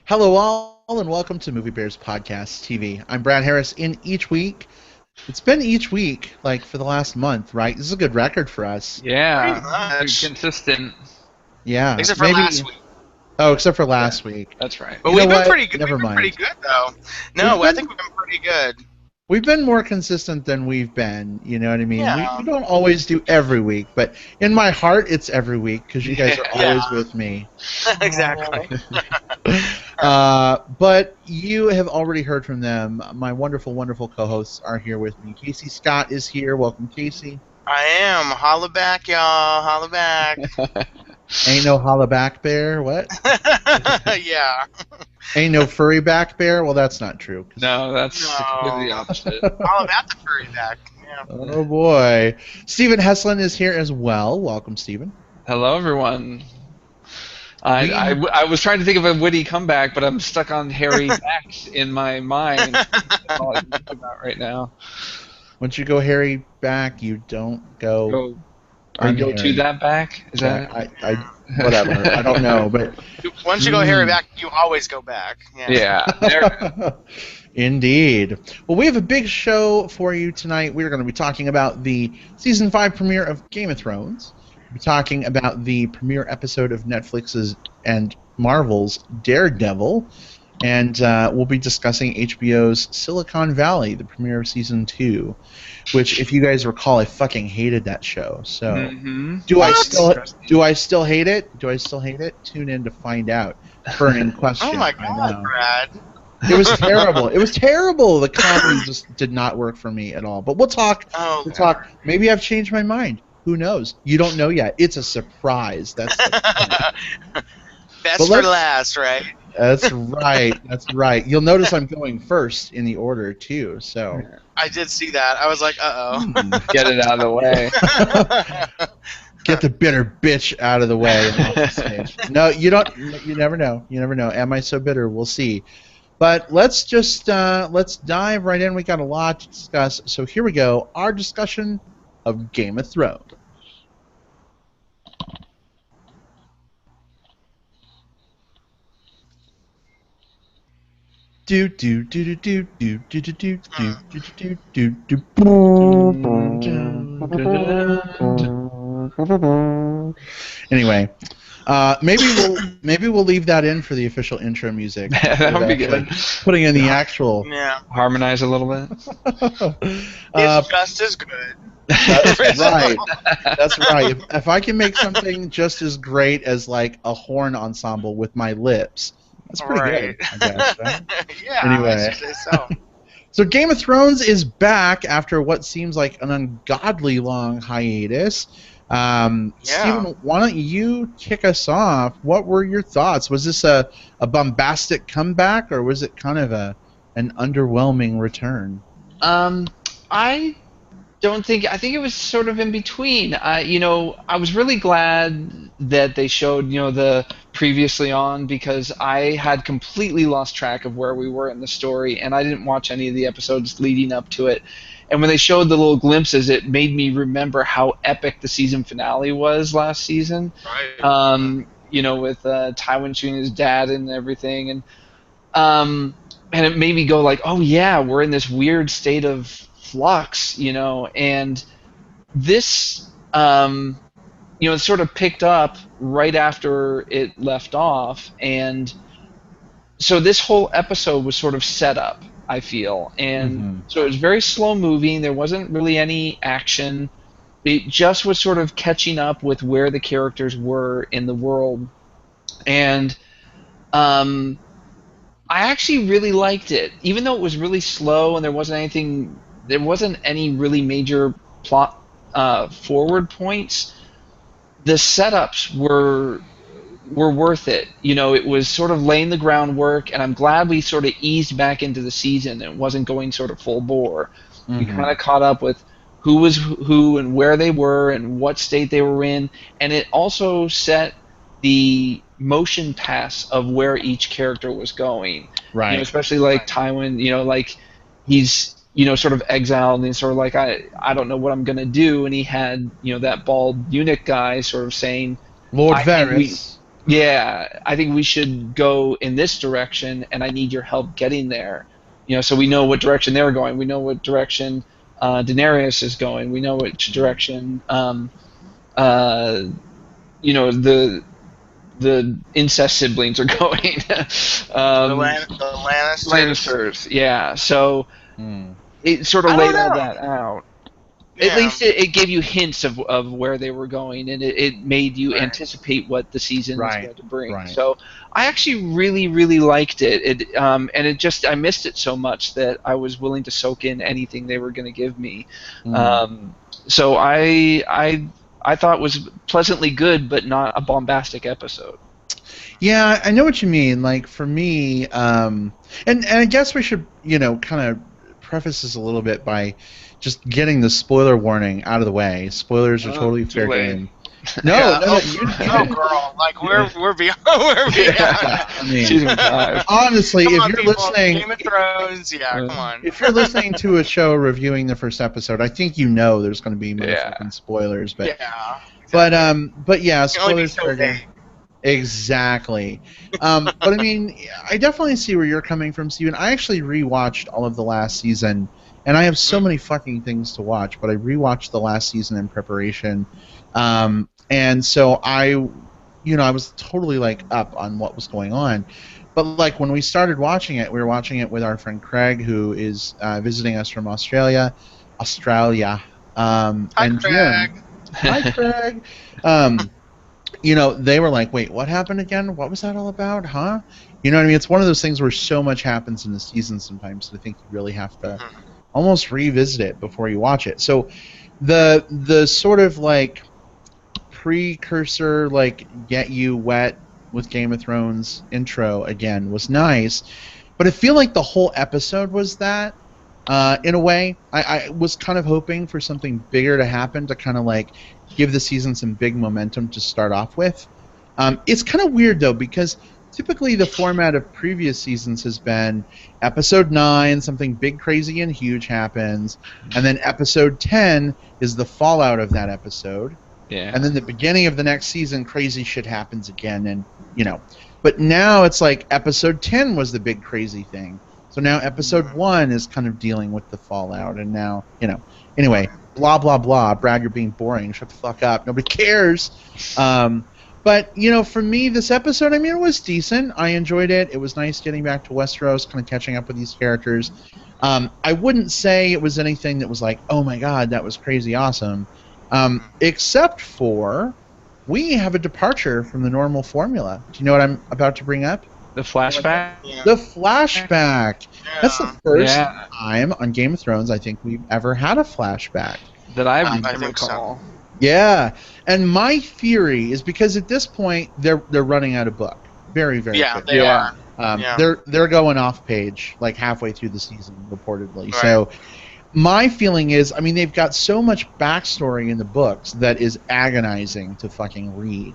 Hello, all, and welcome to Movie Bears Podcast TV. I'm Brad Harris. It's been each week, like for the last month, right? This is a good record for us. Yeah, Pretty much. consistent. Yeah, Except for last week. Oh, except for last week. That's right. But You we've know been what? pretty good. Never We've been mind. pretty good, though. No, I think we've been pretty good. We've been more consistent than we've been. You know what I mean? Yeah. We don't always do every week, but in my heart, it's every week because you guys are always with me. Exactly. But you have already heard from them. My wonderful, wonderful co-hosts are here with me. Casey Scott is here. Welcome, Casey. I am. Holla back, y'all. Holla back. Ain't no holla back bear. What? Yeah. Ain't no furry back bear. Well, that's not true. No, that's completely opposite. All about the furry back. Yeah. Oh boy. Stephen Heslin is here as well. Welcome, Stephen. Hello, everyone. I was trying to think of a witty comeback, but I'm stuck on Harry Back in my mind. That's all I can think about right now. Once you go Harry back, you don't go. Or go to that back? Is that I whatever. I don't know, but Once you go hairy back, you always go back. Yeah. There. Indeed. Well, we have a big show for you tonight. We're going to be talking about the season 5 premiere of Game of Thrones. We'll be talking about the premiere episode of Netflix's and Marvel's Daredevil. And we'll be discussing HBO's Silicon Valley, the premiere of season 2, which, if you guys recall, I fucking hated that show. So, do I still hate it? Do I still hate it? Tune in to find out. Burning question. Oh my God, Brad. It was terrible. It was terrible. The comedy just did not work for me at all. But we'll talk. We'll talk. Maybe I've changed my mind. Who knows? You don't know yet. It's a surprise. That's the Best for last, right? That's right. That's right. You'll notice I'm going first in the order too. So I did see that. I was like, Get it out of the way. Get the bitter bitch out of the way. And off the stage. No, you don't. You never know. You never know. Am I so bitter? We'll see. But let's just let's dive right in. We got a lot to discuss. So here we go. Our discussion of Game of Thrones. Do do do do do do do do do do do do do. Anyway, maybe we'll leave that in for the official intro music. That would be good. Putting in the actual. Yeah. Harmonize a little bit. It's just as good. That's right. That's right. If I can make something just as great as like a horn ensemble with my lips. That's pretty good, I guess, right? Yeah, anyway. I should say so. So Game of Thrones is back after what seems like an ungodly long hiatus. Stephen, why don't you kick us off? What were your thoughts? Was this a bombastic comeback, or was it kind of an underwhelming return? I think it was sort of in between. I was really glad that they showed, the previously on, because I had completely lost track of where we were in the story, and I didn't watch any of the episodes leading up to it. And when they showed the little glimpses, it made me remember how epic the season finale was last season. Right. With Tywin shooting his dad and everything, and it made me go like, oh yeah, we're in this weird state of flux, and this it sort of picked up right after it left off, and so this whole episode was sort of set up, I feel, and so it was very slow moving. There wasn't really any action. It just was sort of catching up with where the characters were in the world, and I actually really liked it, even though it was really slow and there wasn't any really major plot forward points. The setups were worth it. It was sort of laying the groundwork, and I'm glad we sort of eased back into the season. It wasn't going sort of full bore. We kind of caught up with who was who and where they were and what state they were in, and it also set the motion pass of where each character was going. Right. Especially like Tywin, like he's sort of exiled, and he's sort of like, I don't know what I'm going to do, and he had, that bald eunuch guy sort of saying, Lord Varys. yeah, I think we should go in this direction, and I need your help getting there. So we know what direction they're going. We know what direction Daenerys is going. We know which direction uh, the incest siblings are going. The Lannisters. Lannisters, yeah. So Hmm. it sort of I laid don't all know. that out. At Yeah. least it gave you hints of where they were going, and it made you Right. anticipate what the season was Right, going to bring. right. So I actually really, really liked it. I missed it so much that I was willing to soak in anything they were going to give me. Hmm. So I thought it was pleasantly good, but not a bombastic episode. Yeah, I know what you mean. Like for me, and I guess we should, kind of preface this a little bit by just getting the spoiler warning out of the way. Spoilers are totally too fair late. game. No, Yeah. no, Oh, girl, like we're beyond. We're beyond. I mean, Season 5. honestly, Come if on, you're people. listening, Game of Thrones. Yeah, come on. if you're listening to a show reviewing the first episode, I think there's going to be motherfucking spoilers. But Yeah. but yeah, It can only be spoilers so fair game. vague. Exactly. But I mean, I definitely see where you're coming from, Steven. I actually rewatched all of the last season, and I have so many fucking things to watch, but I rewatched the last season in preparation. And so I was totally like up on what was going on. But like when we started watching it, we were watching it with our friend Craig, who is visiting us from Australia. Hi, And Craig. Jim. Hi, Craig. They were like, wait, what happened again? What was that all about? Huh? You know what I mean? It's one of those things where so much happens in the season sometimes that I think you really have to almost revisit it before you watch it. So the sort of like precursor, like get you wet with Game of Thrones intro again was nice, but I feel like the whole episode was that. In a way, I was kind of hoping for something bigger to happen to kind of like give the season some big momentum to start off with. It's kind of weird though, because typically the format of previous seasons has been episode 9, something big, crazy, and huge happens, and then episode 10 is the fallout of that episode. Yeah. And then the beginning of the next season, crazy shit happens again, and But now it's like episode 10 was the big crazy thing. So now episode 1 is kind of dealing with the fallout, and now, Anyway, blah, blah, blah. Brad, you're being boring. Shut the fuck up. Nobody cares. But, for me, this episode, I mean, it was decent. I enjoyed it. It was nice getting back to Westeros, kind of catching up with these characters. I wouldn't say it was anything that was like, oh my god, that was crazy awesome. Except for, we have a departure from the normal formula. Do you know what I'm about to bring up? The flashback? Yeah. The flashback. Yeah. That's the first Yeah. time on Game of Thrones I think we've ever had a flashback. That I I think recall. Yeah, and my theory is because at this point they're running out of book. Very, very Yeah, quickly. they Yeah. are. Yeah. They're going off page like halfway through the season reportedly. Right. So my feeling is, I mean, they've got so much backstory in the books that is agonizing to fucking read.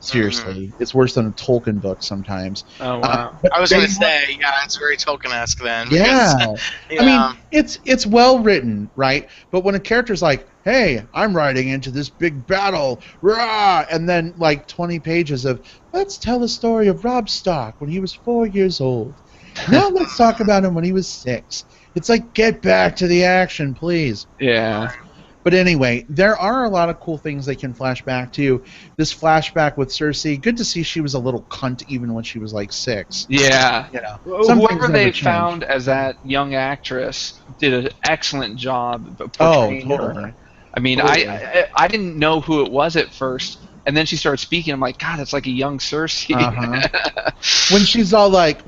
Seriously, it's worse than a Tolkien book sometimes. Oh wow. But I was they going to want- say, yeah, it's very Tolkien-esque then. Yeah. Because, I mean, it's well written, right? But when a character's like, "Hey, I'm riding into this big battle," rah, and then like 20 pages of let's tell the story of Robb Stark when he was 4 years old. Now let's talk about him when he was 6. It's like, get back to the action, please. Yeah. But anyway, there are a lot of cool things they can flash back to. This flashback with Cersei, good to see she was a little cunt even when she was like 6. Yeah. Some things Whoever never they change. found as that young actress did an excellent job of Oh, portraying her. totally. I mean, Totally. I didn't know who it was at first, and then she started speaking. I'm like, God, it's like a young Cersei. Uh-huh. When she's all like,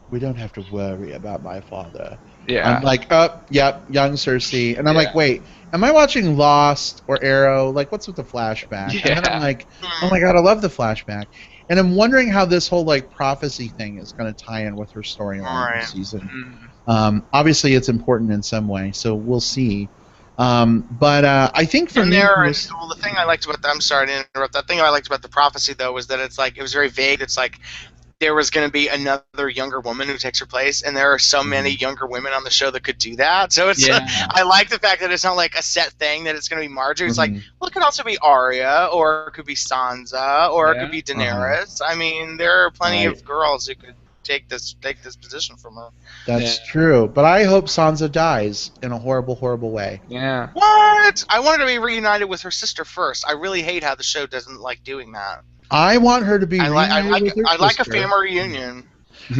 we don't have to worry about my father. Yeah. I'm like, oh, yep, young Cersei. And I'm Yeah. like, wait, am I watching Lost or Arrow? Like, what's with the flashback? And then Yeah. I'm like, oh my god, I love the flashback. And I'm wondering how this whole, like, prophecy thing is going to tie in with her storyline Right. this season. Mm. Obviously, it's important in some way, so we'll see. But I think for And me, there, this- well, the thing I liked about I'm sorry to interrupt. The thing I liked about the prophecy though was that it's like it was very vague. It's like there was going to be another younger woman who takes her place, and there are so many younger women on the show that could do that. So it's I like the fact that it's not like a set thing that it's going to be Marjorie. It's like, well, it could also be Arya, or it could be Sansa, or it could be Daenerys. I mean, there are plenty of girls who could take this position from her. That's true, but I hope Sansa dies in a horrible, horrible way. Yeah. What? I want her to be reunited with her sister first. I really hate how the show doesn't like doing that. I want her to be reunited with her sister. I like a family reunion.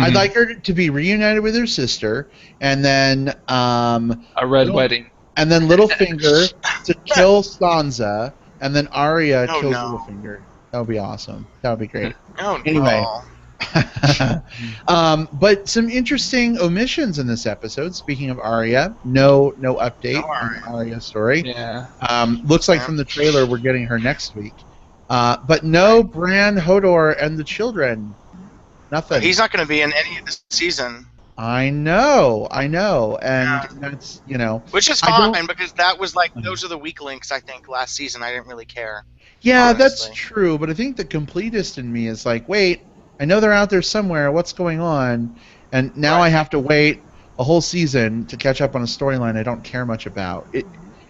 I'd like her to be reunited with her sister, and then a red wedding, and then Littlefinger to kill Sansa, and then Arya kills Littlefinger. That would be awesome. That would be great. Anyway. But some interesting omissions in this episode. Speaking of Arya, no update on the Arya story. Yeah. Looks like from the trailer we're getting her next week. But no Bran, Hodor, and the children. Nothing. He's not going to be in any of this season. I know, and that's which is fine because that was like those are the weak links. I think last season I didn't really care. Yeah, honestly. That's true. But I think the completist in me is like, wait, I know they're out there somewhere. What's going on? And now I have to wait a whole season to catch up on a storyline I don't care much about.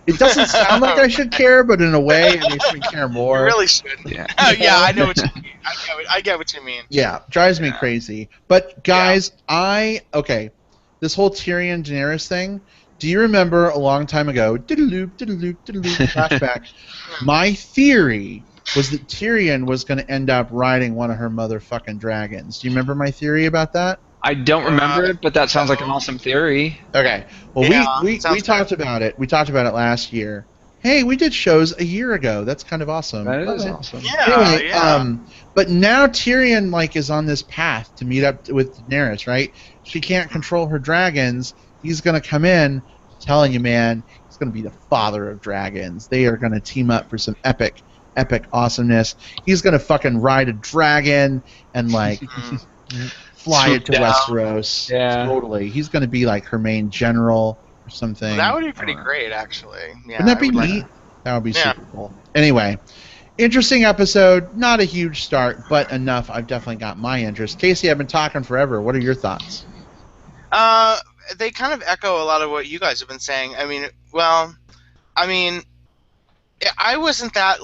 It doesn't sound like I should care, but in a way, it makes me care more. You really should. Yeah. I know what you mean. I get what you mean. Yeah, drives me crazy. But guys, this whole Tyrion Daenerys thing. Do you remember a long time ago? Flashback. My theory was that Tyrion was going to end up riding one of her motherfucking dragons. Do you remember my theory about that? I don't remember it, but that sounds like an awesome theory. Okay. Well, we talked about it. We talked about it last year. Hey, we did shows a year ago. That's kind of awesome. That is awesome. Yeah, anyway, but now Tyrion is on this path to meet up with Daenerys, right? She can't control her dragons. He's going to come in, I'm telling you, man, he's going to be the father of dragons. They are going to team up for some epic awesomeness. He's going to fucking ride a dragon and fly it to Westeros. Yeah. Totally. He's going to be like her main general or something. Well, that would be pretty great, actually. Yeah, wouldn't that be neat? That would be super cool. Anyway, interesting episode. Not a huge start, but enough. I've definitely got my interest. Casey, I've been talking forever. What are your thoughts? They kind of echo a lot of what you guys have been saying. I mean, I wasn't that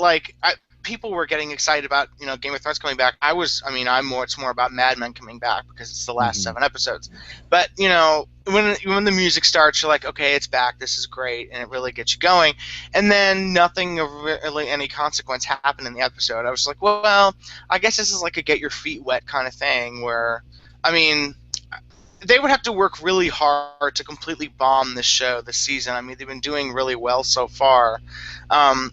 people were getting excited about Game of Thrones coming back. It's more about Mad Men coming back because it's the last 7 episodes. But when the music starts, you're like, okay, it's back. This is great, and it really gets you going. And then nothing of really any consequence happened in the episode. I was like, well, I guess this is like a get your feet wet kind of thing. Where, they would have to work really hard to completely bomb this show this season. I mean, they've been doing really well so far.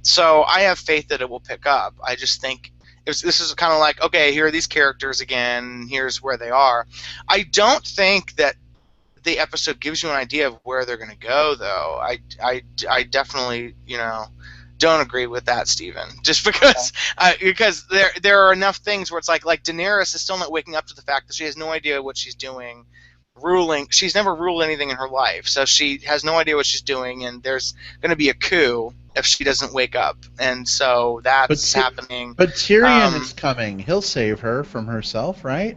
So I have faith that it will pick up. I just think this is kind of like, okay, here are these characters again. Here's where they are. I don't think that the episode gives you an idea of where they're going to go, though. I definitely, don't agree with that, Steven. Just because there are enough things where it's like Daenerys is still not waking up to the fact that she has no idea what she's doing. She's never ruled anything in her life, so she has no idea what she's doing, and there's going to be a coup if she doesn't wake up, and so that's happening. But Tyrion is coming. He'll save her from herself, right?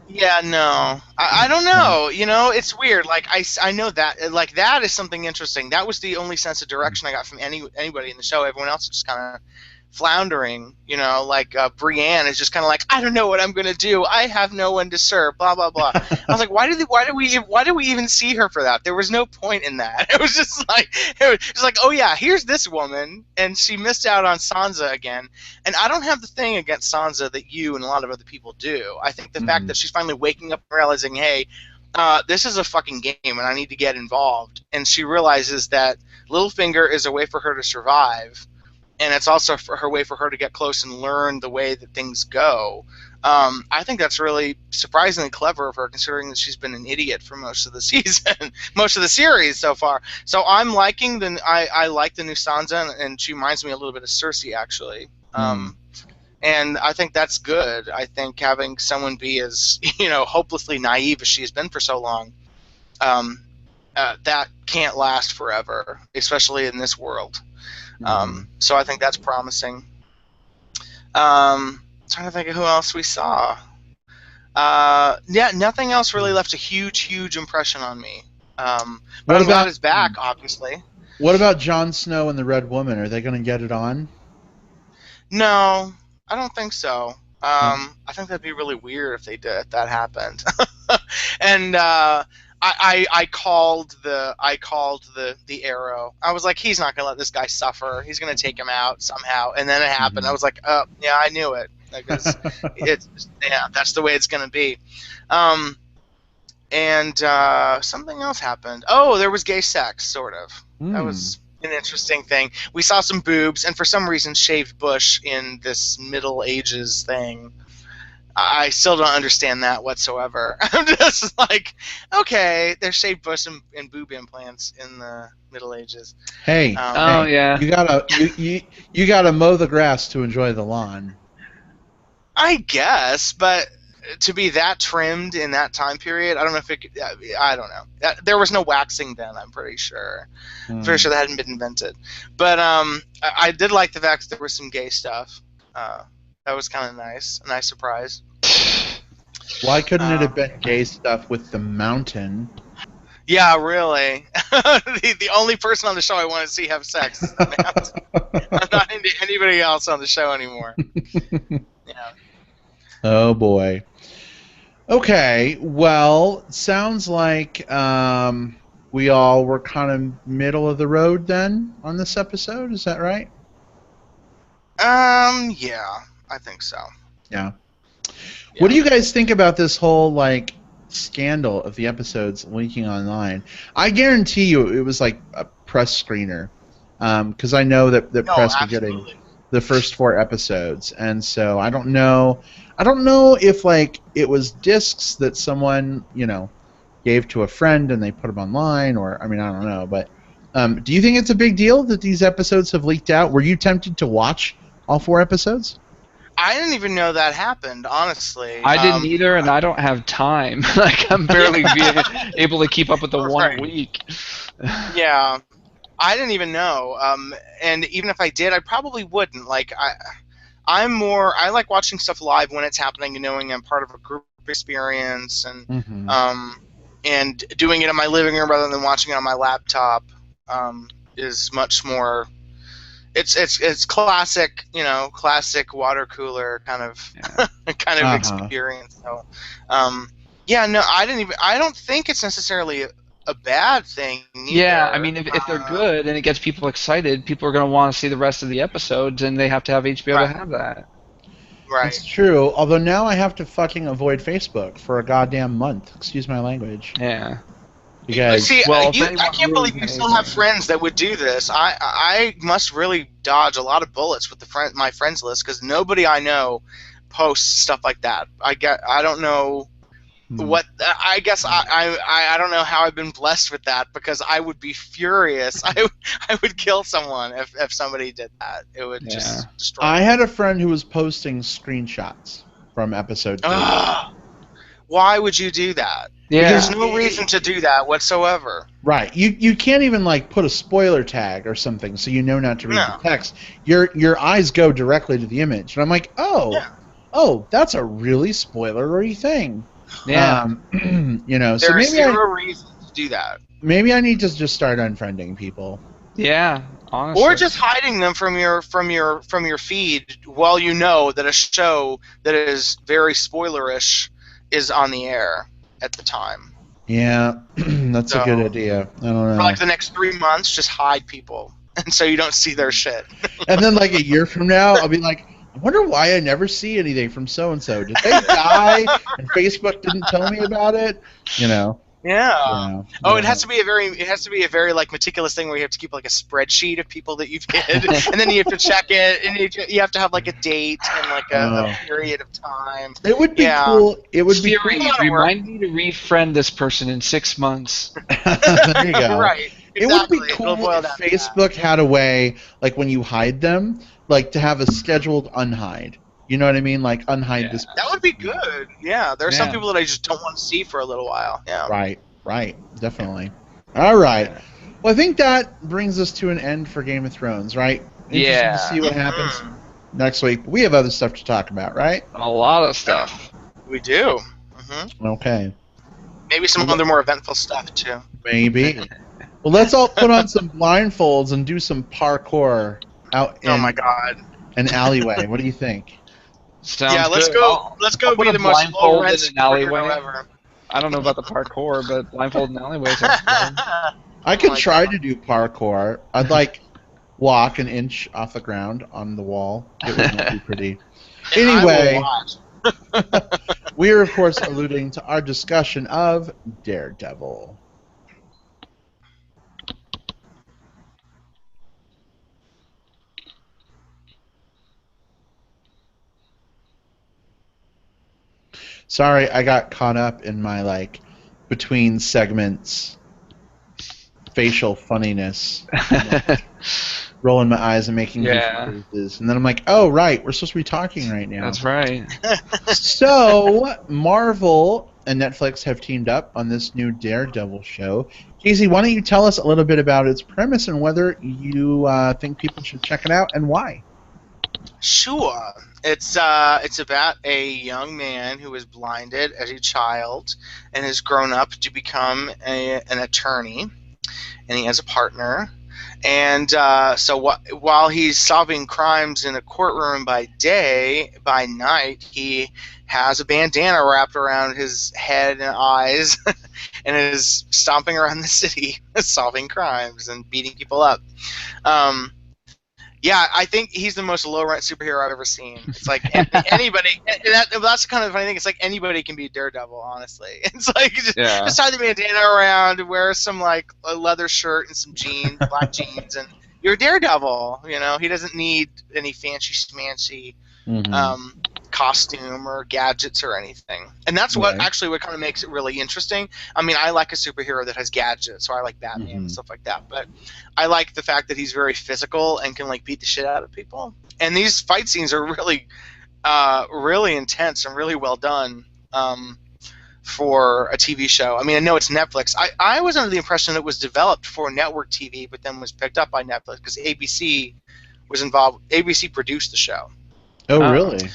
Yeah, no. I don't know. It's weird. I know that. That is something interesting. That was the only sense of direction I got from anybody in the show. Everyone else is just kind of floundering. Brienne is just kind of like, I don't know what I'm gonna do. I have no one to serve. Blah blah blah. I was like, why do we even see her for that? There was no point in that. It was just like, oh yeah, here's this woman, and she missed out on Sansa again. And I don't have the thing against Sansa that you and a lot of other people do. I think the fact that she's finally waking up and realizing, hey, this is a fucking game, and I need to get involved. And she realizes that Littlefinger is a way for her to survive. And it's also her way for her to get close and learn the way that things go. I think that's really surprisingly clever of her, considering that she's been an idiot for most of the season, most of the series so far. So I'm liking I like the new Sansa, and she reminds me a little bit of Cersei, actually. And I think that's good. I think having someone be as hopelessly naive as she has been for so long, that can't last forever, especially in this world. So I think that's promising. Trying to think of who else we saw. Yeah, nothing else really left a huge impression on me. But What I'm about- glad it's back, obviously. What about Jon Snow and the Red Woman? Are they going to get it on? No, I don't think so. I think that'd be really weird if they did, if that happened. And I called the Arrow. I was like, he's not gonna let this guy suffer. He's gonna take him out somehow. And then it happened. I was like, oh yeah, I knew it. Because that's the way it's gonna be. And something else happened. Oh, there was gay sex, sort of. That was an interesting thing. We saw some boobs, and for some reason, shaved bush in this Middle Ages thing. I still don't understand that whatsoever. I'm just like, okay, there's shaved bush and boob implants in the Middle Ages. Hey, yeah. you gotta mow the grass to enjoy the lawn. I guess, but to be that trimmed in that time period, I don't know if it could, I don't know. There was no waxing then, I'm pretty sure. Pretty sure that hadn't been invented. But I did like the fact that there was some gay stuff. That was kind of nice. A nice surprise. Why couldn't it have been gay stuff with the mountain? Yeah, really. the only person on the show I want to see have sex is the mountain. I'm not into anybody else on the show anymore. Yeah. Oh boy. Okay, well, sounds like we all were kind of middle of the road then on this episode. Is that right? Yeah, I think so. Yeah. What do you guys think about this whole like scandal of the episodes leaking online? I guarantee you it was like a press screener, because I know that press were getting the first 4 episodes, and so I don't know if like it was discs that someone gave to a friend and they put them online, or I mean I don't know, but do you think it's a big deal that these episodes have leaked out? Were you tempted to watch all 4 episodes? I didn't even know that happened, honestly. I didn't either, and I don't have time. Like I'm barely able to keep up with the one week. Yeah, I didn't even know. And even if I did, I probably wouldn't. Like I like watching stuff live when it's happening and knowing I'm part of a group experience, and and doing it in my living room rather than watching it on my laptop is much more. It's classic, classic water cooler kind of experience. So, yeah, no, I don't think it's necessarily a bad thing either. Yeah, I mean, if they're good and it gets people excited, people are going to want to see the rest of the episodes, and they have to have HBO to have that. Right. It's true, although now I have to fucking avoid Facebook for a goddamn month. Excuse my language. Yeah. Because, see, I can't believe you still have friends that would do this. I must really dodge a lot of bullets with my friends list, because nobody I know posts stuff like that. I don't know what. I guess I don't know how I've been blessed with that, because I would be furious. I would kill someone if somebody did that. It would just destroy. I had a friend who was posting screenshots from episode 2. Why would you do that? Yeah. There's no reason to do that whatsoever. Right. You can't even like put a spoiler tag or something so you know not to read the text. Your eyes go directly to the image. And I'm like, oh, that's a really spoilery thing. Yeah. There's so maybe zero reason to do that. Maybe I need to just start unfriending people. Yeah. Honestly. Or just hiding them from your feed while you know that a show that is very spoilerish is on the air at the time. Yeah, that's a good idea. I don't know. For like the next 3 months, just hide people, and so you don't see their shit. And then like a year from now, I'll be like, I wonder why I never see anything from so and so. Did they die? And Facebook didn't tell me about it. Yeah. It has to be a very like meticulous thing where you have to keep like a spreadsheet of people that you've hid, and then you have to check it, and you have to have like a date and like a period of time. It would be cool. It would be cool. Remind me to refriend this person in 6 months. There you go. Right. Exactly. It would be cool if Facebook had a way, like when you hide them, like to have a scheduled unhide. You know what I mean? Like unhide this person. That would be good. Yeah, there are some people that I just don't want to see for a little while. Yeah. Right. Definitely. All right. Well, I think that brings us to an end for Game of Thrones, right? Interesting to see what happens next week. We have other stuff to talk about, right? A lot of stuff. We do. Okay. Maybe some other more eventful stuff too. Maybe. Well, let's all put on some blindfolds and do some parkour out in Oh my god. an alleyway. What do you think? Sounds Yeah, let's good. go. Let's go I'll put be a the most blindfold low-rent in an superhero alleyway. ever. I don't know about the parkour, but blindfold in an alleyway sounds good. I could my try God. to do parkour. I'd like walk an inch off the ground on the wall. It would not be pretty. And I will Anyway, watch. we are of course alluding to our discussion of Daredevil. Sorry, I got caught up in my between segments facial funniness. Rolling my eyes and making goofy faces. And then I'm like, oh, right, we're supposed to be talking right now. That's right. So, Marvel and Netflix have teamed up on this new Daredevil show. Casey, why don't you tell us a little bit about its premise and whether you think people should check it out and why? Sure. It's about a young man who was blinded as a child and has grown up to become an attorney, and he has a partner. And while he's solving crimes in a courtroom by day, by night he has a bandana wrapped around his head and eyes and is stomping around the city solving crimes and beating people up. Yeah, I think he's the most low-rent superhero I've ever seen. It's like anybody. That's the kind of funny thing. It's like anybody can be Daredevil, honestly. It's like just tie the bandana around, wear some a leather shirt and some jeans, black jeans, and you're Daredevil. You know, he doesn't need any fancy schmancy costume or gadgets or anything. And that's what kind of makes it really interesting. I mean, I like a superhero that has gadgets, so I like Batman and stuff like that. But I like the fact that he's very physical and can beat the shit out of people. And these fight scenes are really, really intense and really well done for a TV show. I mean, I know it's Netflix. I was under the impression it was developed for network TV, but then was picked up by Netflix because ABC was involved. ABC produced the show. Oh, really?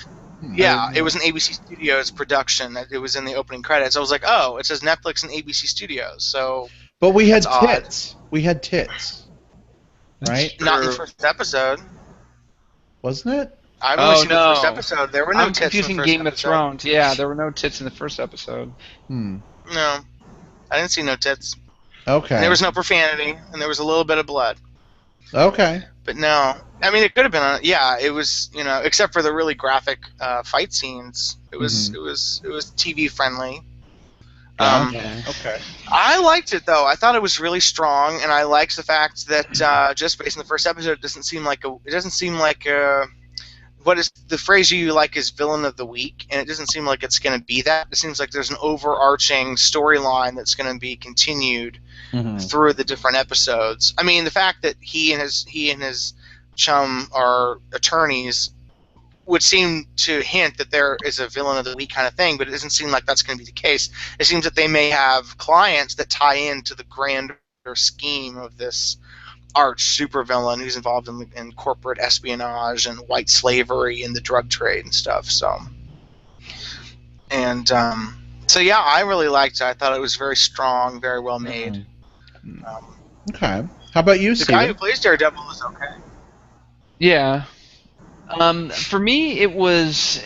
Yeah, it was an ABC Studios production. It was in the opening credits. I was like, oh, it says Netflix and ABC Studios. So, but we had tits. We had tits, right? Not in the first episode. Wasn't it? I've only seen the first episode. There were no tits confusing in the first Game episode. of Thrones. Yeah, there were no tits in the first episode. No, I didn't see no tits. Okay. And there was no profanity, and there was a little bit of blood. Okay. But no, I mean it could have been. It was except for the really graphic fight scenes. It was TV friendly. Okay. I liked it though. I thought it was really strong, and I liked the fact that just based on the first episode, it doesn't seem like what is the phrase you like is villain of the week, and it doesn't seem like it's going to be that. It seems like there's an overarching storyline that's going to be continued through the different episodes. I mean, the fact that he and his chum are attorneys would seem to hint that there is a villain of the week kind of thing, but it doesn't seem like that's going to be the case. It seems that they may have clients that tie into the grander scheme of this arch supervillain who's involved in corporate espionage and white slavery and the drug trade and stuff. So yeah, I really liked it. I thought it was very strong, very well made. Okay. How about you, The Steven? guy who plays Daredevil is okay. Yeah. For me, it was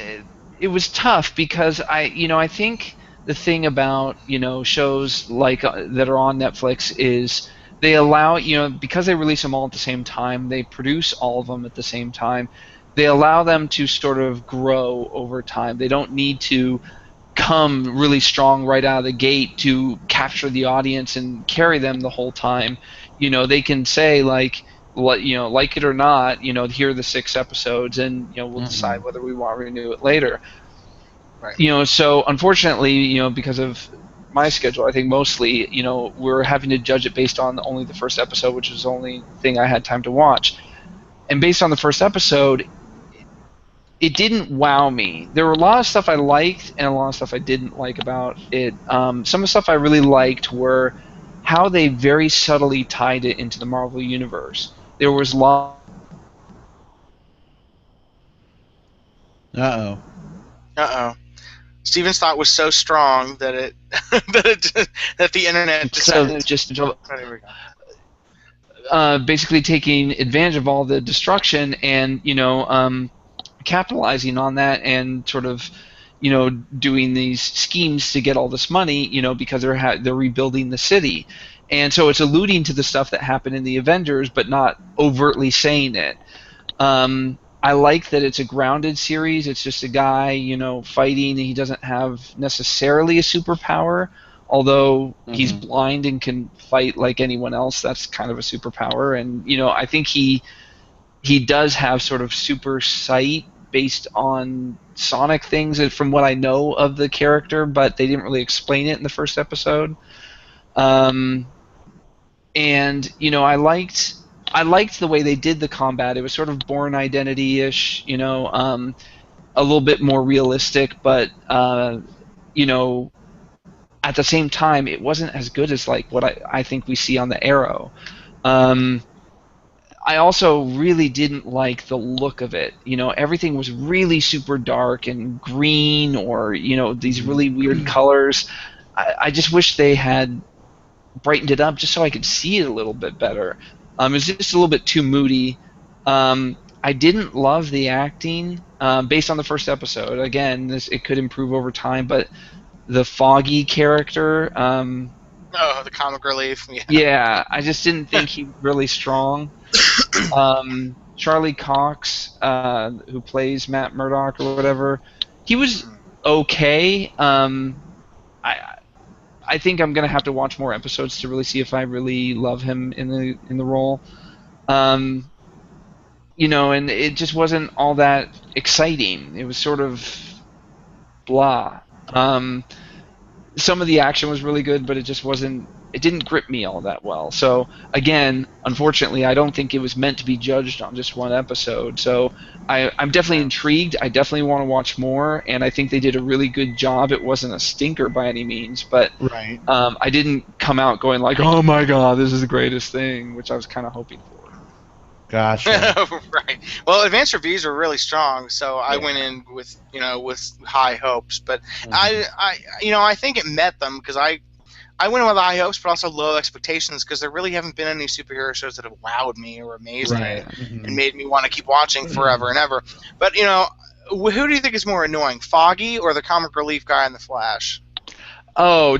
tough because I think the thing about shows like that are on Netflix is they allow because they release them all at the same time, they produce all of them at the same time. They allow them to sort of grow over time. They don't need to come really strong right out of the gate to capture the audience and carry them the whole time. They can say like it or not, here are the 6 episodes, and we'll decide whether we want to renew it later. Right. So unfortunately, because of my schedule, I think mostly, we're having to judge it based on only the first episode, which is the only thing I had time to watch. And based on the first episode, it didn't wow me. There were a lot of stuff I liked and a lot of stuff I didn't like about it. Some of the stuff I really liked were how they very subtly tied it into the Marvel Universe. There was a lot. Uh-oh. Uh-oh. Steven's thought was so strong that it that the internet decided basically taking advantage of all the destruction and capitalizing on that and sort of doing these schemes to get all this money because they're rebuilding the city, and so it's alluding to the stuff that happened in the Avengers but not overtly saying it. I like that it's a grounded series. It's just a guy fighting, and he doesn't have necessarily a superpower, although he's blind and can fight like anyone else. That's kind of a superpower, and I think he does have sort of super sight based on Sonic things from what I know of the character, but they didn't really explain it in the first episode. And I liked the way they did the combat. It was sort of Bourne Identity-ish, a little bit more realistic, but at the same time, it wasn't as good as like what I think we see on the Arrow. I also really didn't like the look of it. Everything was really super dark and green, or these really weird colors. I just wish they had brightened it up just so I could see it a little bit better. It was just a little bit too moody. I didn't love the acting based on the first episode. Again, it could improve over time, but the Foggy character. The comic relief. Yeah, I just didn't think he was really strong. Charlie Cox, who plays Matt Murdock or whatever, he was okay. I think I'm gonna have to watch more episodes to really see if I really love him in the role. And it just wasn't all that exciting. It was sort of blah. Some of the action was really good, but it just wasn't. It didn't grip me all that well. So again, unfortunately, I don't think it was meant to be judged on just one episode. So I'm definitely intrigued. I definitely want to watch more, and I think they did a really good job. It wasn't a stinker by any means, but right. I didn't come out going like, "Oh my God, this is the greatest thing," which I was kind of hoping for. Gotcha. Right. Well, advanced reviews were really strong, so I went in with high hopes. But I think it met them because I went in with high hopes, but also low expectations because there really haven't been any superhero shows that have wowed me or amazed me and made me want to keep watching forever and ever. But who do you think is more annoying, Foggy or the comic relief guy in the Flash? Oh,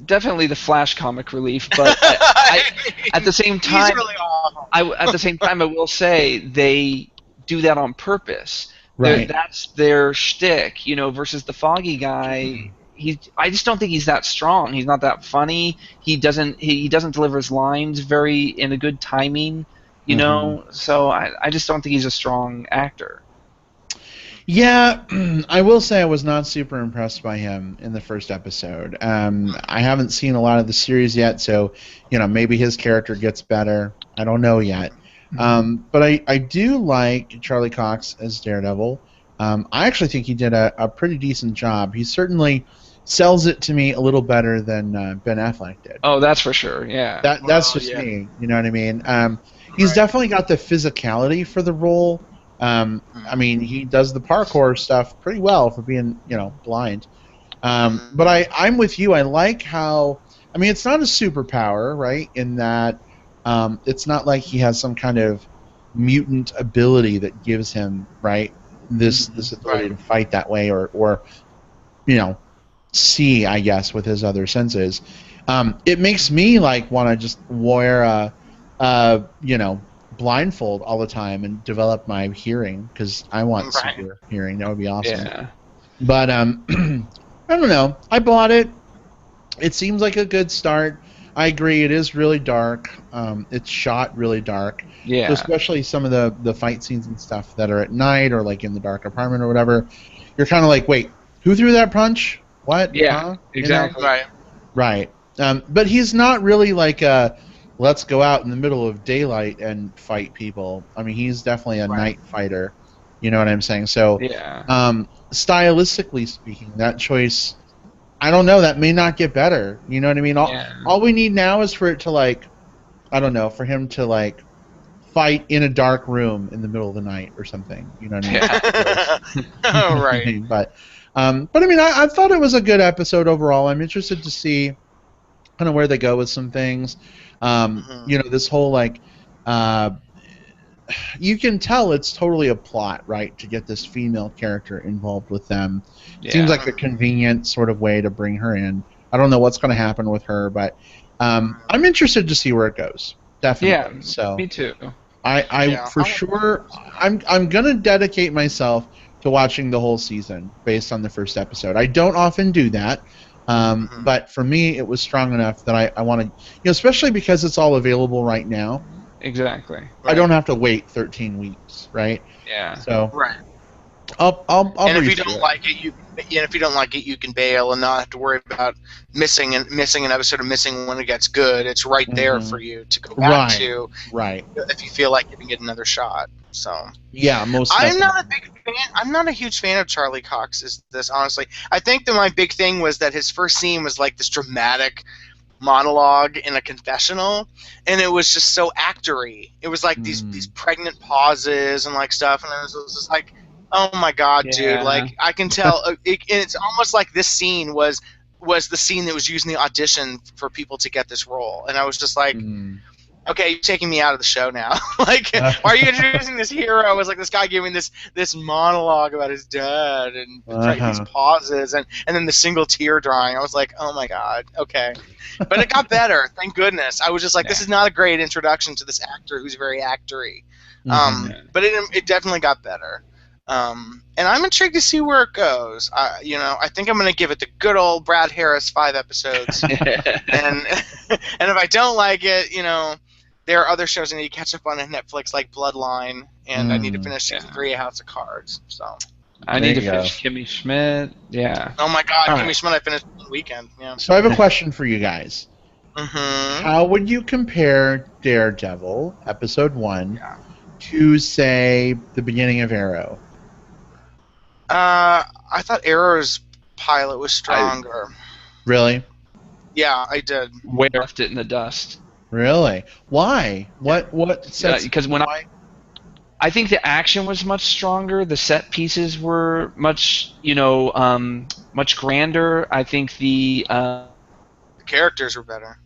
definitely the Flash comic relief, but at the same time, he's really awful. At the same time, I will say they do that on purpose. Right. That's their shtick, versus the Foggy guy. I just don't think he's that strong. He's not that funny. He doesn't deliver his lines in a good timing, So I just don't think he's a strong actor. Yeah, I will say I was not super impressed by him in the first episode. I haven't seen a lot of the series yet, so maybe his character gets better. I don't know yet. But I do like Charlie Cox as Daredevil. I actually think he did a pretty decent job. He certainly sells it to me a little better than Ben Affleck did. Oh, that's for sure. Yeah. That's just me. You know what I mean? He's definitely got the physicality for the role. I mean, he does the parkour stuff pretty well for being, blind. But I'm with you. I like how, I mean, it's not a superpower, right? In that it's not like he has some kind of mutant ability that gives him, right, this ability to fight that way or see, I guess, with his other senses. It makes me want to just wear a blindfold all the time and develop my hearing because I want super hearing. That would be awesome. Yeah. But I don't know. I bought it. It seems like a good start. I agree. It is really dark. It's shot really dark. Yeah. So especially some of the fight scenes and stuff that are at night or in the dark apartment or whatever. You're kind of like, wait, who threw that punch? What? Yeah. Huh? Exactly. Right. But he's not really like a let's go out in the middle of daylight and fight people. I mean, he's definitely a night fighter. You know what I'm saying? So, stylistically speaking, that choice, I don't know, that may not get better. You know what I mean? All we need now is for it to I don't know, for him to fight in a dark room in the middle of the night or something. You know what I mean? Oh, right. But But I mean, I thought it was a good episode overall. I'm interested to see kind of where they go with some things. You know, this whole like, you can tell it's totally a plot, right, to get this female character involved with them. Yeah. Seems like a convenient sort of way to bring her in. I don't know what's going to happen with her, but I'm interested to see where it goes. Definitely. Yeah, so me too. For sure, I'm gonna dedicate myself to watching the whole season based on the first episode. I don't often do that, but for me, it was strong enough that I want to, you know, especially because it's all available right now. Exactly. I don't have to wait 13 weeks, right? Yeah. So Right. I'll And if you read through don't it. like it, if you don't like it, you can bail and not have to worry about missing an episode or missing when it gets good. It's right there for you to go back to, Right. if you feel like giving it another shot. So Yeah, most. I'm not a definitely. big fan. I'm not a huge fan of Charlie Cox. Is this honestly? I think that my big thing was that his first scene was like this dramatic monologue in a confessional, and it was just so actory. It was like these pregnant pauses and like stuff, and I was just like, oh my god, dude! Like I can tell. It's almost like this scene was the scene that was used in the audition for people to get this role, and I was just like. Okay, you're taking me out of the show now. Like, why are you introducing this hero? It was like this guy giving this monologue about his dad and these pauses and then the single tear drying. I was like, oh my god, okay. But it got better, thank goodness. I was just like, this is not a great introduction to this actor who's very actory. But it definitely got better. And I'm intrigued to see where it goes. I think I'm going to give it the good old Brad Harris 5 episodes. and if I don't like it, there are other shows I need to catch up on Netflix, like Bloodline, and I need to finish season 3 of House of Cards. So I need to finish Kimmy Schmidt. Yeah. Oh my God, All Kimmy right. Schmidt! I finished one weekend. Yeah. So I have a question for you guys. Mm-hmm. How would you compare Daredevil episode 1 to, say, the beginning of Arrow? I thought Arrow's pilot was stronger. Really? Yeah, I did. Where left it in the dust. Really? Why? What sets? Because I think the action was much stronger. The set pieces were much, much grander. I think the characters were better.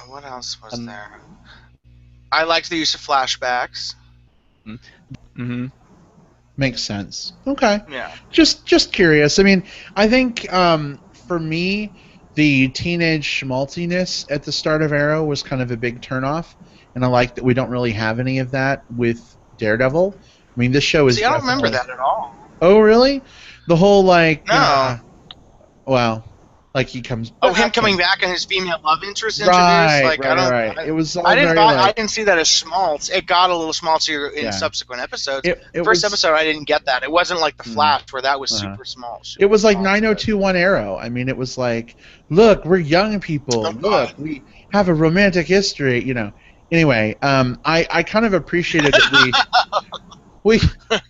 What else was there? I liked the use of flashbacks. Mm-hmm. Makes sense. Okay. Yeah. Just curious. I mean, I think for me, the teenage schmaltiness at the start of Arrow was kind of a big turnoff, and I like that we don't really have any of that with Daredevil. I mean, this show is. See, I don't remember that at all. Oh, really? The whole like. No. Like he comes. Oh, him coming back and his female love interest introduced. Right. It was. All I didn't. very, I didn't see that as schmaltz. It got a little schmaltzier in subsequent episodes. First episode, I didn't get that. It wasn't like the Flash where that was super schmaltz. It was like 9021 Arrow. I mean, it was like, look, we're young people. Look, we have a romantic history. Anyway, I kind of appreciated that we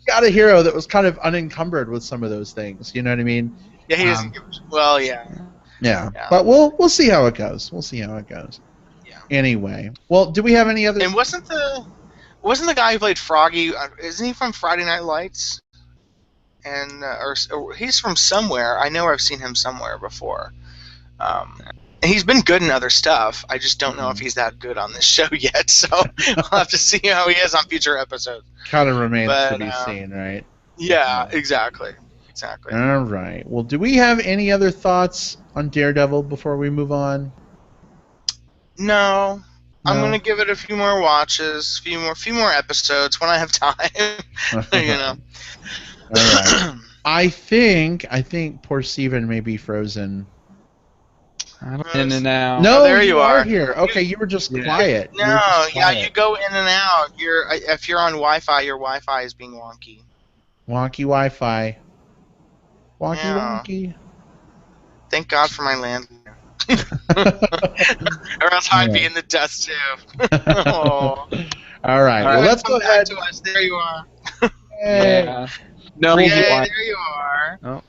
got a hero that was kind of unencumbered with some of those things. You know what I mean? Yeah, he doesn't give. Well, yeah. Yeah, but we'll see how it goes. Yeah. Anyway, well, do we have any other? And wasn't the guy who played Froggy? Isn't he from Friday Night Lights? And or he's from somewhere. I know I've seen him somewhere before. And he's been good in other stuff. I just don't know if he's that good on this show yet. So we'll have to see how he is on future episodes. Kind of remains to be seen, right? Yeah, exactly. All right. Well, do we have any other thoughts on Daredevil before we move on? No. I'm gonna give it a few more watches, few more episodes when I have time. All right. I think poor Steven may be frozen. I'm in and out. No, there you are here. Okay, you were just quiet. No, you go in and out. If you're on Wi-Fi, your Wi-Fi is being wonky. Wonky Wi-Fi. Wonky. Thank God for my land. Or else I'd be in the dust too. Oh. All right. Well, let's go ahead. To us. There you are. Yeah. No, there you are. Oh.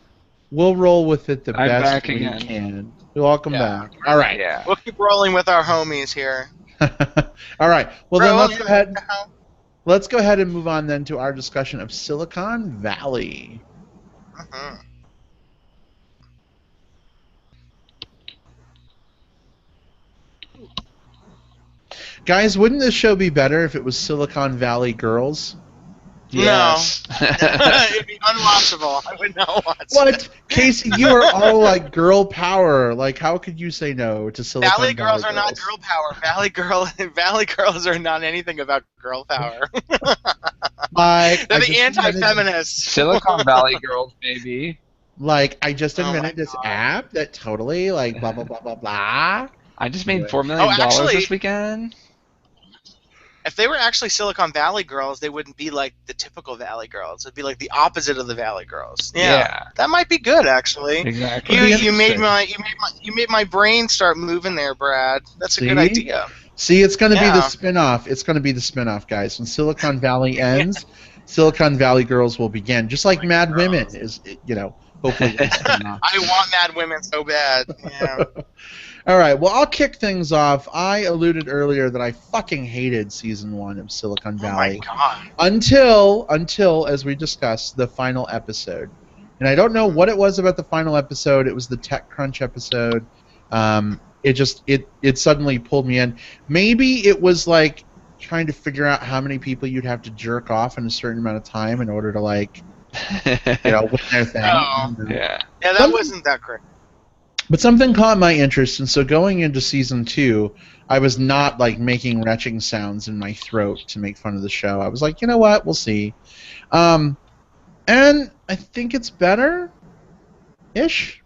We'll roll with it the best we again. can. Welcome back. All right. Yeah. We'll keep rolling with our homies here. All right. Well, then let's go ahead. let's go ahead and move on then to our discussion of Silicon Valley. Mhm. Guys, wouldn't this show be better if it was Silicon Valley Girls? Yes. It'd be unwatchable. I would not watch it. What? Casey, you are all like girl power. Like, how could you say no to Silicon Valley Valley girls are not girl power. Valley girls are not anything about girl power. Like, They're I the just anti-feminists. Silicon Valley Girls, maybe. Like, I just Oh my invented this God. app that totally, like, blah, blah, blah, blah, blah. I just made Yeah. $4 million actually- this weekend. If they were actually Silicon Valley girls, they wouldn't be like the typical Valley girls. It'd be like the opposite of the Valley girls. Yeah. That might be good, actually. Exactly. You made my brain start moving there, Brad. That's a good See? idea. See, it's going to be the Yeah. spin-off. It's going to be the spin-off, guys. When Silicon Valley ends, Silicon Valley Girls will begin. Just like Mad Women is, hopefully it's a spin-off. I want Mad Women so bad. Yeah. All right, well, I'll kick things off. I alluded earlier that I fucking hated season 1 of Silicon Oh my Valley God. until, as we discussed, the final episode. And I don't know what it was about the final episode. It was the TechCrunch episode. It suddenly pulled me in. Maybe it was like trying to figure out how many people you'd have to jerk off in a certain amount of time in order to win their thing. Oh. Yeah. Yeah, that wasn't that great. But something caught my interest, and so going into season 2, I was not like making retching sounds in my throat to make fun of the show. I was like, you know what, we'll see. And I think it's better-ish,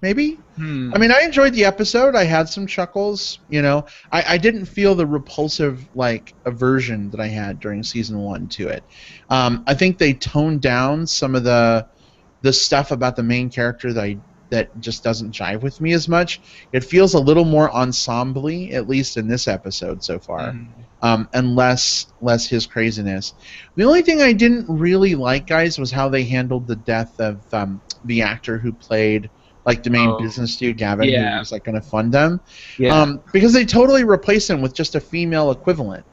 maybe. I mean, I enjoyed the episode. I had some chuckles. I didn't feel the repulsive aversion that I had during season 1 to it. I think they toned down some of the stuff about the main character that just doesn't jive with me as much. It feels a little more ensemble-y, at least in this episode so far, and less his craziness. The only thing I didn't really like, guys, was how they handled the death of the actor who played the main business dude, Gavin, who was going to fund them. Yeah. Because they totally replaced him with just a female equivalent.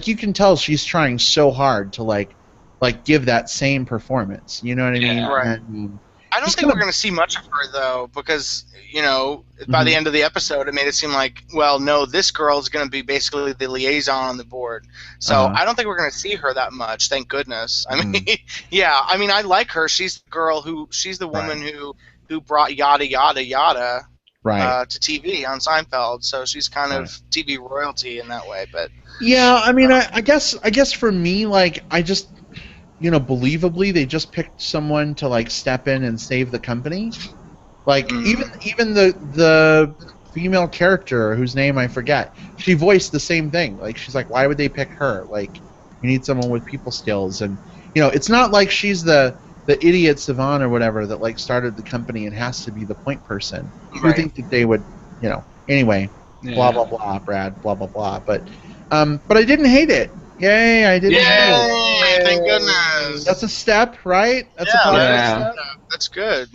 You can tell she's trying so hard to give that same performance. You know what I mean? Right. And, I don't think we're going to see much of her, though, because, by the end of the episode, it made it seem like, well, no, this girl is going to be basically the liaison on the board. So I don't think we're going to see her that much, thank goodness. I mean, I like her. She's the woman who brought yada, yada, yada to TV on Seinfeld. So she's kind of TV royalty in that way. But yeah, I mean, I guess for me, I just... believably, they just picked someone to step in and save the company. Even the female character whose name I forget, she voiced the same thing. She's like, why would they pick her? You need someone with people skills, and it's not like she's the idiot savant or whatever that started the company and has to be the point person. You would think that they would, anyway. Yeah. Blah blah blah, Brad. Blah blah blah. But I didn't hate it. Yay! I didn't. Yay! Thank goodness. That's a step, right? That's a Yeah. step. That's good.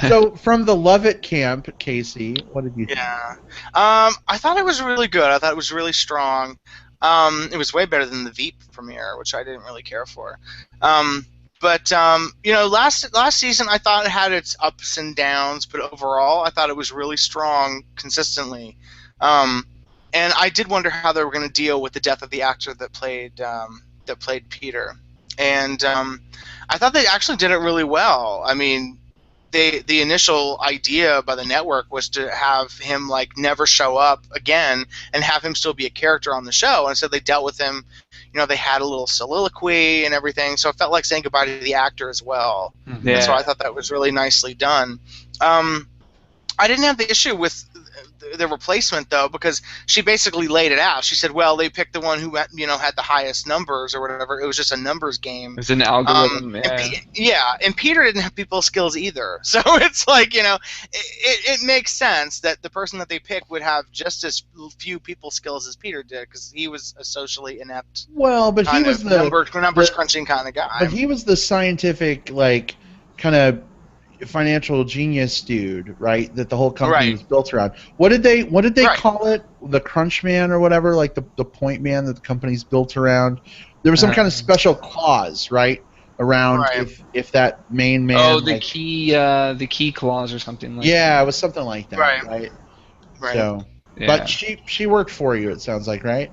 So, from the Love It camp, Casey, what did you think? Yeah. I thought it was really good. I thought it was really strong. It was way better than the Veep premiere, which I didn't really care for. But last season I thought it had its ups and downs, but overall I thought it was really strong consistently. And I did wonder how they were going to deal with the death of the actor that played Peter. And I thought they actually did it really well. I mean, the initial idea by the network was to have him never show up again and have him still be a character on the show. And so they dealt with him. They had a little soliloquy and everything, so it felt like saying goodbye to the actor as well. Yeah. And so I thought that was really nicely done. I didn't have the issue with the replacement, though, because she basically laid it out. She said, well, they picked the one who had the highest numbers or whatever. It was just a numbers game. It's an algorithm. And Peter didn't have people skills either. So it's it makes sense that the person that they picked would have just as few people skills as Peter did, because he was a socially inept. Well, but he was the numbers crunching kind of guy. But he was the scientific kind of financial genius dude, right? That the whole company Right. was built around. What did they Right. call it? The Crunch Man or whatever, like the point man that the company's built around. There was some kind of special clause, right? Around Right. if that main man. Oh, the key clause or something like that. Yeah, it was something like that, Right. right? Right. So, Yeah. but she worked for you. It sounds like, right?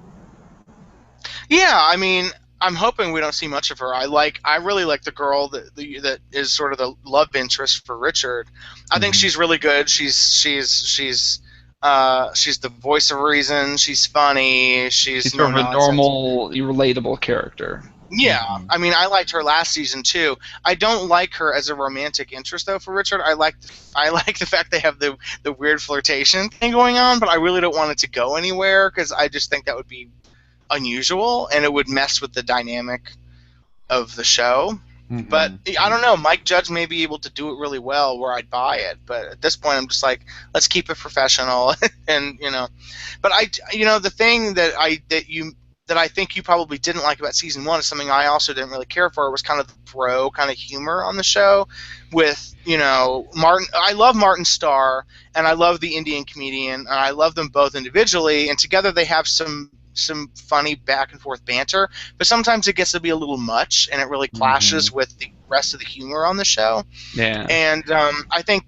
Yeah, I mean, I'm hoping we don't see much of her. I really like the girl that is sort of the love interest for Richard. I think she's really good. She's the voice of reason. She's funny. She's sort of a normal, relatable character. Yeah, I mean, I liked her last season too. I don't like her as a romantic interest though for Richard. I like the fact they have the weird flirtation thing going on, but I really don't want it to go anywhere because I just think that would be unusual and it would mess with the dynamic of the show. But I don't know. Mike Judge may be able to do it really well where I'd buy it. But at this point, I'm just like, let's keep it professional, and But the thing that I think you probably didn't like about season 1 is something I also didn't really care for. It was kind of the bro kind of humor on the show with, Martin. I love Martin Starr and I love the Indian comedian and I love them both individually, and together they have some funny back and forth banter, but sometimes it gets to be a little much and it really clashes with the rest of the humor on the show. Yeah. And I think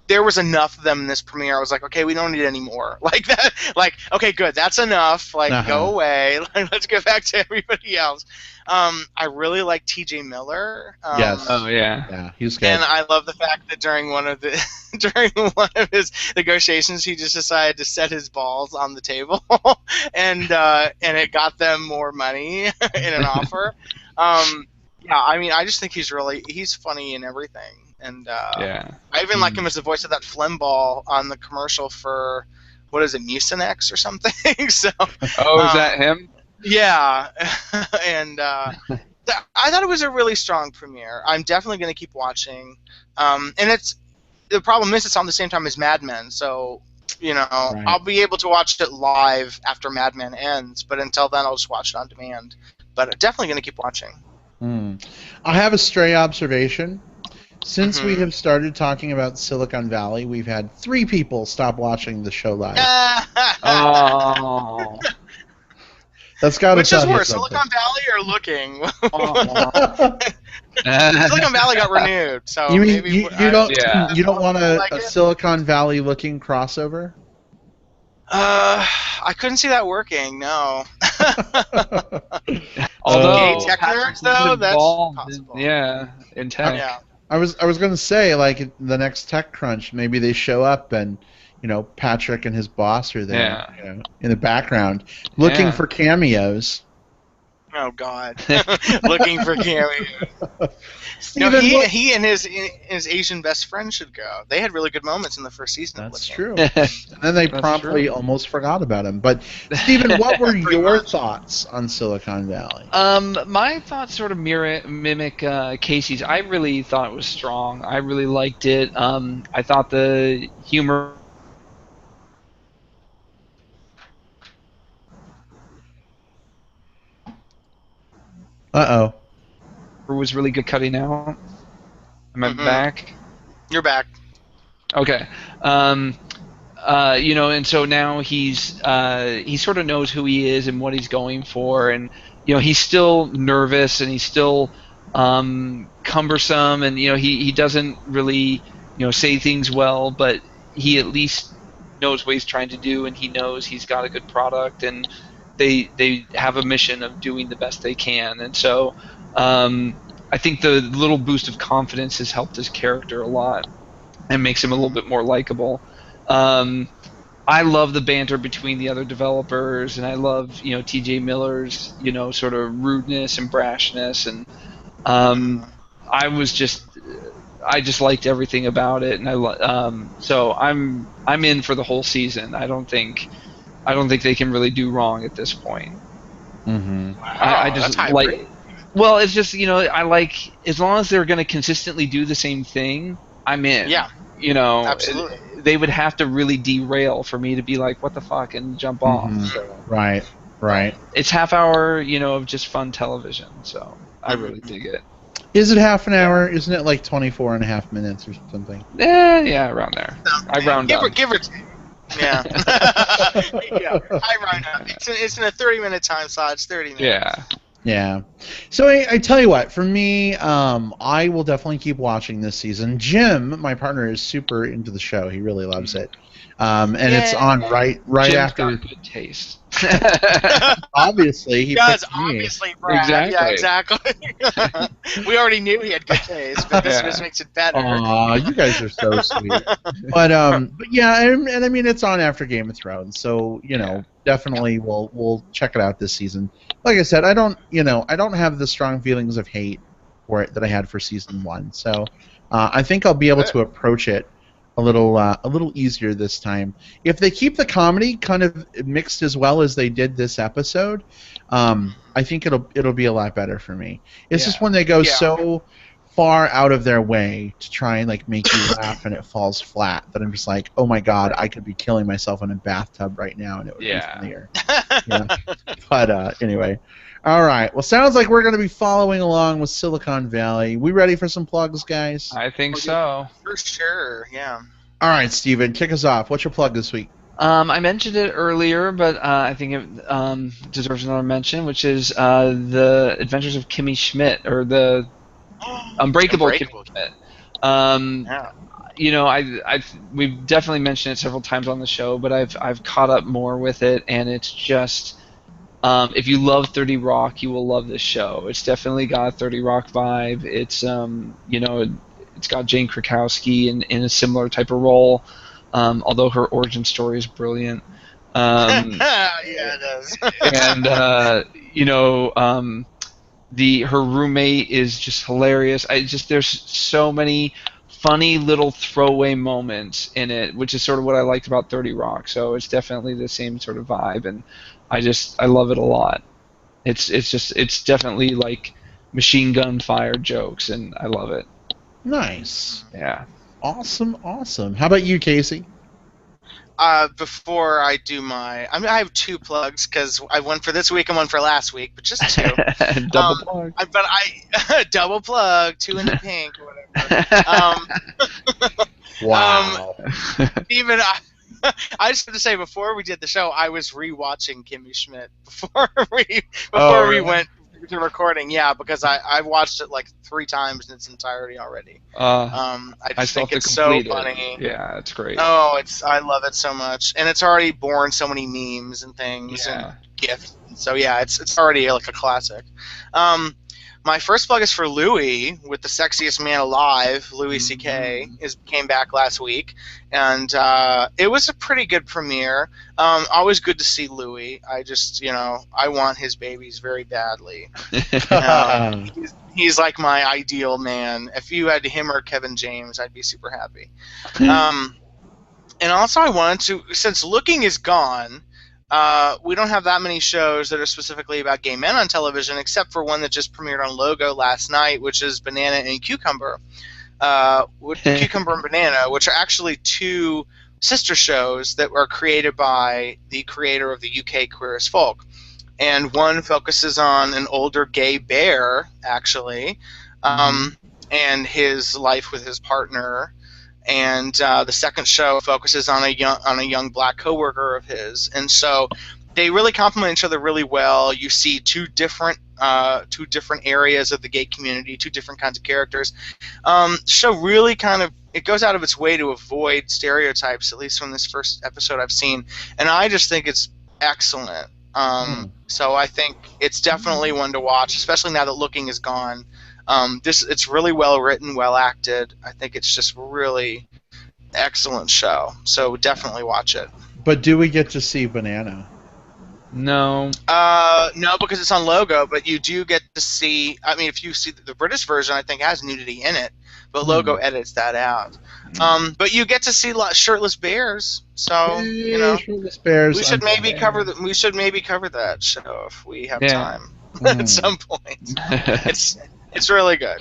there was enough of them in this premiere. I was like, okay, we don't need any more. Like that. Like, okay, good. That's enough. Like, go away. Let's get back to everybody else. I really like T.J. Miller. Yes. Oh yeah. Yeah, he's good. And I love the fact that during one of his negotiations, he just decided to set his balls on the table, and it got them more money in an offer. Yeah, I mean, I just think he's funny in everything. And I even like him as the voice of that phlegm ball on the commercial for, what is it, Mucinex or something? So. Oh, is that him? Yeah, and I thought it was a really strong premiere. I'm definitely going to keep watching. And the problem is it's on the same time as Mad Men, so I'll be able to watch it live after Mad Men ends. But until then, I'll just watch it on demand. But definitely going to keep watching. I have a stray observation. Since we have started talking about Silicon Valley, we've had 3 people stop watching the show live. Oh. That's got to Which is tell you worse, something. Silicon Valley or Looking? Silicon Valley got renewed, so You mean maybe you don't want like a it? Silicon Valley looking crossover? I couldn't see that working. No. Although Gay tech nerds, though, that's possible. In tech. Yeah. I was going to say, like, the next Tech Crunch, maybe they show up and Patrick and his boss are there, in the background, looking for cameos. Oh God, looking for cameos. Steven, he and his Asian best friend should go. They had really good moments in the first season. That's true. And then they promptly almost forgot about him. But Steven, what were your thoughts on Silicon Valley? My thoughts sort of mimic Casey's. I really thought it was strong. I really liked it. I thought the humor. Was really good cutting out. Am I back? You're back. Okay. And so now he sort of knows who he is and what he's going for, and he's still nervous and he's still cumbersome, and he doesn't really say things well, but he at least knows what he's trying to do, and he knows he's got a good product, and they have a mission of doing the best they can, and so I think the little boost of confidence has helped his character a lot and makes him a little bit more likable. I love the banter between the other developers, and I love T.J. Miller's sort of rudeness and brashness, and I just liked everything about it, and so I'm in for the whole season. I don't think they can really do wrong at this point. Wow, I just like. Well, it's just I like, as long as they're going to consistently do the same thing, I'm in. Yeah. Absolutely. They would have to really derail for me to be like, what the fuck, and jump off. So, Right. it's half hour, of just fun television. So I really dig it. Is it half an hour? Isn't it like 24 and a half minutes or something? Yeah, around there. I round up. Give or take. Yeah. Yeah. I round up. It's in a 30-minute time slot. It's 30 minutes. Yeah. Yeah. So I tell you what, for me, I will definitely keep watching this season. Jim, my partner, is super into the show. He really loves it. And it's on right Jim's after. got good taste. Obviously, he does picked me. obviously, Brad. Exactly. Yeah, exactly. We already knew he had good taste, but this just makes it better. Aw, you guys are so sweet. But yeah, and I mean it's on after Game of Thrones, so definitely we'll check it out this season. Like I said, I don't have the strong feelings of hate for it that I had for season 1, so I think I'll be able to approach it a little easier this time. If they keep the comedy kind of mixed as well as they did this episode, I think it'll be a lot better for me. It's just when they go so far out of their way to try and like make you laugh and it falls flat that I'm just like, oh my god, I could be killing myself in a bathtub right now and it would be funnier. But anyway. All right. Well, sounds like we're going to be following along with Silicon Valley. We ready for some plugs, guys? I think so. For sure, yeah. All right, Steven, kick us off. What's your plug this week? I mentioned it earlier, but I think it deserves another mention, which is the Adventures of Kimmy Schmidt, or the Unbreakable Kimmy Schmidt. We've definitely mentioned it several times on the show, but I've caught up more with it, and it's just. If you love 30 Rock, you will love this show. It's definitely got a 30 Rock vibe. It's it's got Jane Krakowski in a similar type of role, although her origin story is brilliant. Yeah, it is. And her roommate is just hilarious. There's so many funny little throwaway moments in it, which is sort of what I liked about 30 Rock. So it's definitely the same sort of vibe, and I love it a lot. It's definitely like machine gun fire jokes, and I love it. Nice. Yeah. Awesome. How about you, Casey? Before I do I have 2 plugs because I one for this week and one for last week, but just 2. Double plug. But double plug, 2 in the pink or whatever. Wow. Even I just have to say, before we did the show, I was rewatching Kimmy Schmidt before we went to recording. Yeah, because I watched it like 3 times in its entirety already. I just think it's so funny. Yeah, it's great. Oh, I love it so much, and it's already born so many memes and things and gifs. So yeah, it's already like a classic. My first plug is for Louis with The Sexiest Man Alive. Louis C.K. came back last week, and it was a pretty good premiere. Always good to see Louis. I just, I want his babies very badly. He's like my ideal man. If you had him or Kevin James, I'd be super happy. And also I wanted to, since Looking is gone, we don't have that many shows that are specifically about gay men on television, except for one that just premiered on Logo last night, which is Banana and Cucumber. Cucumber and Banana, which are actually 2 sister shows that were created by the creator of the UK Queer as Folk. And one focuses on an older gay bear, actually, and his life with his partner. And the second show focuses on a young black coworker of his, and so they really complement each other really well. You see 2 different areas of the gay community, 2 different kinds of characters. The show really it goes out of its way to avoid stereotypes, at least from this first episode I've seen, and I just think it's excellent. So I think it's definitely one to watch, especially now that Looking is gone. It's really well written, well acted. I think it's just really excellent show. So definitely watch it. But do we get to see Banana? No. No, because it's on Logo. But you do get to see. I mean, if you see the British version, I think has nudity in it, but Logo edits that out. But you get to see shirtless bears. So shirtless bears. We should maybe cover that. We should maybe cover that show if we have time at some point. It's really good.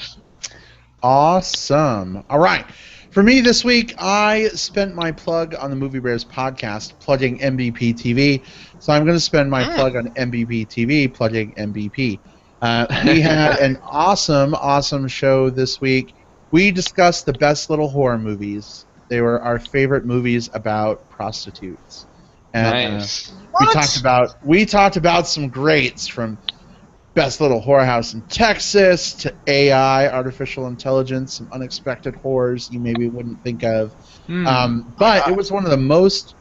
Awesome. All right. For me this week, I spent my plug on the Movie Bears podcast plugging MBP TV. So I'm going to spend my plug on MBP TV plugging MBP. We had an awesome show this week. We discussed the best little horror movies. They were our favorite movies about prostitutes. And Nice. we talked about some greats, from Best Little Horror House in Texas to AI, artificial intelligence, some unexpected horrors you maybe wouldn't think of. But it was one of the most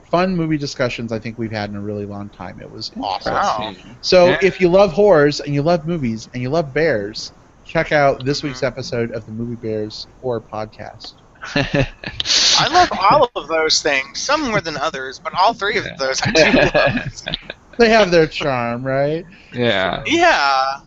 fun movie discussions I think we've had in a really long time. It was awesome. Wow. So if you love horrors and you love movies and you love bears, check out this week's episode of the Movie Bears Horror Podcast. I love all of those things, some more than others, but all three of those I do love. They have their charm, right? Yeah. Yeah.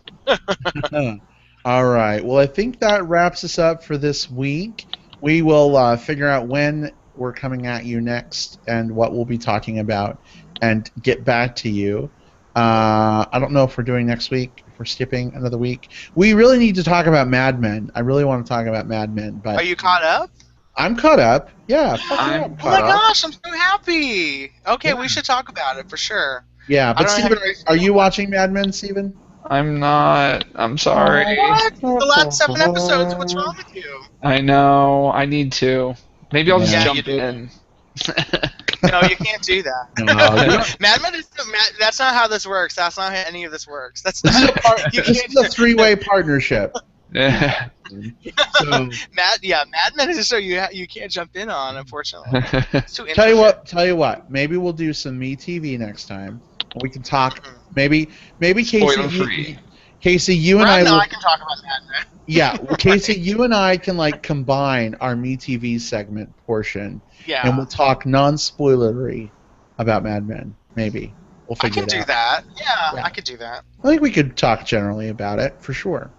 All right. Well, I think that wraps us up for this week. We will figure out when we're coming at you next and what we'll be talking about and get back to you. I don't know if we're doing next week, if we're skipping another week. We really need to talk about Mad Men. I really want to talk about Mad Men. But Are you caught up? I'm caught up. Yeah. I'm Oh my gosh, I'm so happy. Okay, we should talk about it for sure. Yeah, but I don't Steven, have- are you watching Mad Men, Steven? I'm not. I'm sorry. What? The last 7 episodes, what's wrong with you? I know. I need to. Maybe I'll Yeah, just you jump do. in. No, you can't do that. No, Mad Men is that's not how this works. That's not how any of this works. That's this is not, a, you this can't is a three-way partnership. Yeah. So, Mad Men is a show you can't jump in on, unfortunately. It's too tell intricate. you what. Maybe we'll do some Me TV next time. We can talk. Maybe Casey. Spoiler free. Casey, you and I will. I can talk about Mad Men. Yeah, well, Casey, you and I can combine our Me TV segment portion, Yeah. and we'll talk non-spoilery about Mad Men. Maybe we'll I figure can it do out. that. Yeah, Yeah. I could do that. I think we could talk generally about it for sure.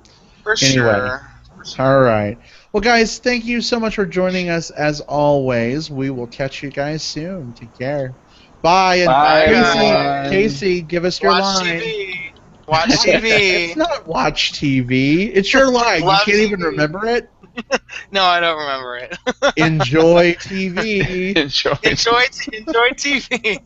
For Anyway. sure. All right. Well, guys, thank you so much for joining us as always. We will catch you guys soon. Take care. Bye. And Bye, guys. Casey, give us your Watch line. TV. Watch TV. It's not watch TV. It's your line. You Love can't even TV. remember it. No, I don't remember it. Enjoy TV. Enjoy. Enjoy TV.